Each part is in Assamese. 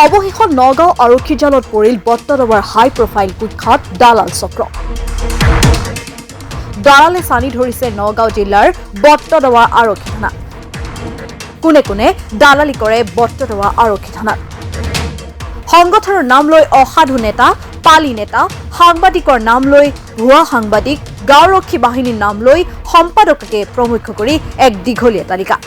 অৱশেষত নগাঁও আৰক্ষী জালত পৰিল বট্টদৰাৰ হাই প্ৰফাইল কুখ্যাত দালাল চক্ৰ। দালালে চানি ধৰিছে নগাঁও জিলাৰ বট্টদৰা আৰক্ষী থানা। কোনে কোনে দালালি কৰে বট্টদৰা আৰক্ষী থানাত? সংগঠনৰ নাম লৈ অসাধু নেতা, পালি নেতা, সাংবাদিকৰ নাম লৈ ভুৱা সাংবাদিক, গাঁওৰক্ষী বাহিনীৰ নাম লৈ সম্পাদককে প্ৰমুখ্য কৰি এক দীঘলীয়া তালিকা।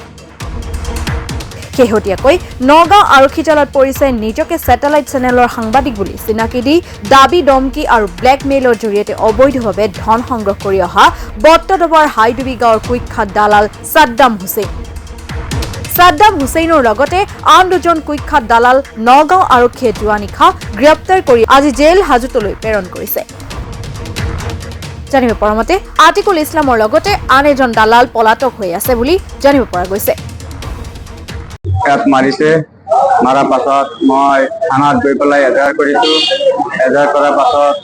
শেহতীয়াকৈ নগাঁও আৰক্ষী জালত পৰিছে নিজকে ছেটেলাইট চেনেলৰ সাংবাদিক বুলি চিনাকি দি দাবী দমকি আৰু ব্লেকমেইলৰ জৰিয়তে অবৈধভাৱে ধন সংগ্ৰহ কৰি অহা বট্টদৰাৰ হাইডুবি গাঁৱৰ কুখ্যাত দালাল ছাদ্দাম হুছেইন। ছাদ্দাম হুছেইনৰ লগতে আন দুজন কুখ্যাত দালাল নগাঁও আৰক্ষীয়ে যোৱা নিশা গ্ৰেপ্তাৰ কৰি আজি জেল হাজতলৈ প্ৰেৰণ কৰিছে। জানিব পৰা মতে আতিকুল ইছলামৰ লগতে আন এজন দালাল পলাতক হৈ আছে বুলি জানিব পৰা গৈছে। মাৰিছে, মাৰাৰ পাছত মই থানাত গৈ পেলাই এজাহাৰ কৰিছো। এজাহাৰ কৰাৰ পাছত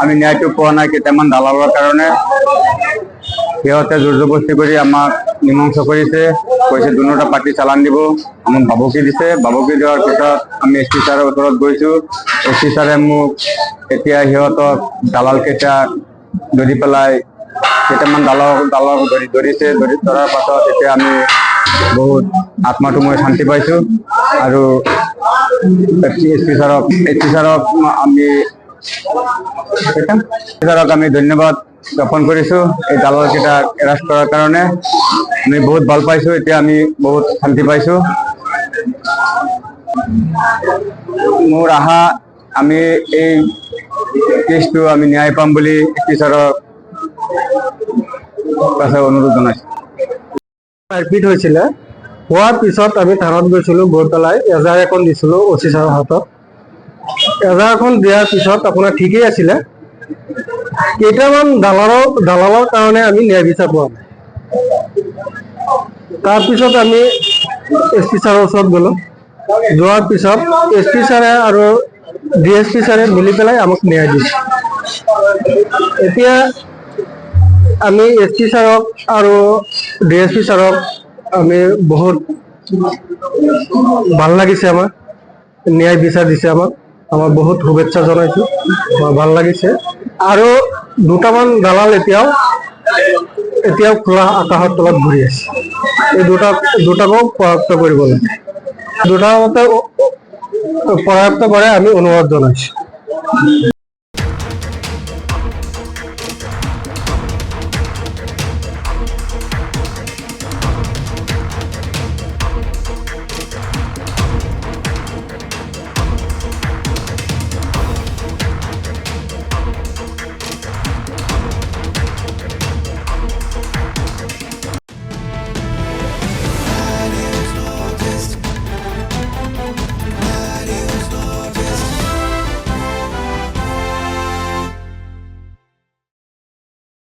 আমি ন্যায়টো পোৱা নাই কেইটামান দালালৰ কাৰণে। সিহঁতে জোৰ জবৰদস্তি কৰি আমাক মীমাংসা কৰিছে, কৈছে দুটা পাৰ্টি চালান দিব, আমাক ভাবুকি দিছে। ভাবুকি দিয়াৰ পিছত আমি এছ পি ছাৰৰ ওচৰত গৈছো। এছ পি ছাৰে মোক এতিয়া সিহঁতক দালাল কেইটা ধৰি পেলাই কেইটামান দালাল ধৰিছে। ধৰাৰ পাছত এতিয়া আমি বহুত আত্মাটো মই শান্তি পাইছো আৰু এছ পি ছাৰক আমি ধন্যবাদ জ্ঞাপন কৰিছো এই দালাল কেইটা এৰেষ্ট কৰাৰ কাৰণে। আমি বহুত ভাল পাইছো, এতিয়া আমি বহুত শান্তি পাইছো। মোৰ আশা আমি এই কেছটো আমি ন্যায় পাম বুলি এছ পি ছাৰৰ কাছে অনুৰোধ জনাইছো। মাৰপিট হৈছিলে, হোৱাৰ পিছত আমি থানাত গৈছিলো, গৈ পেলাই এজাহাৰ এখন দিছিলো অচি ছাৰৰ হাতত। এজাহাৰখন দিয়াৰ পিছত আপোনাৰ ঠিকেই আছিলে, কেইটামান দালালৰ কাৰণে আমি ন্যায় বিচাৰ পোৱা নাই। তাৰপিছত আমি এছ পি ছাৰৰ ওচৰত গলো। যোৱাৰ পিছত এছ পি ছাৰে আৰু ডি এছ পি ছাৰে মিলি পেলাই আমাক ন্যায় দিছে। এতিয়া আমি এছ পি ছাৰক আৰু ডি এছ পি ছাৰক আমি বহুত ভাল লাগিছে, আমাক ন্যায় বিচাৰ দিছে, আমাক বহুত শুভেচ্ছা জনাইছো, ভাল লাগিছে। আৰু দুটামান দালাল এতিয়াও খোলা আকাশৰ তলত ঘূৰি আছে। এই দুটাকো পৰাস্ত কৰিব লাগে, দুটাকে পৰাস্ত কৰে আমি অনুৰোধ জনাইছো।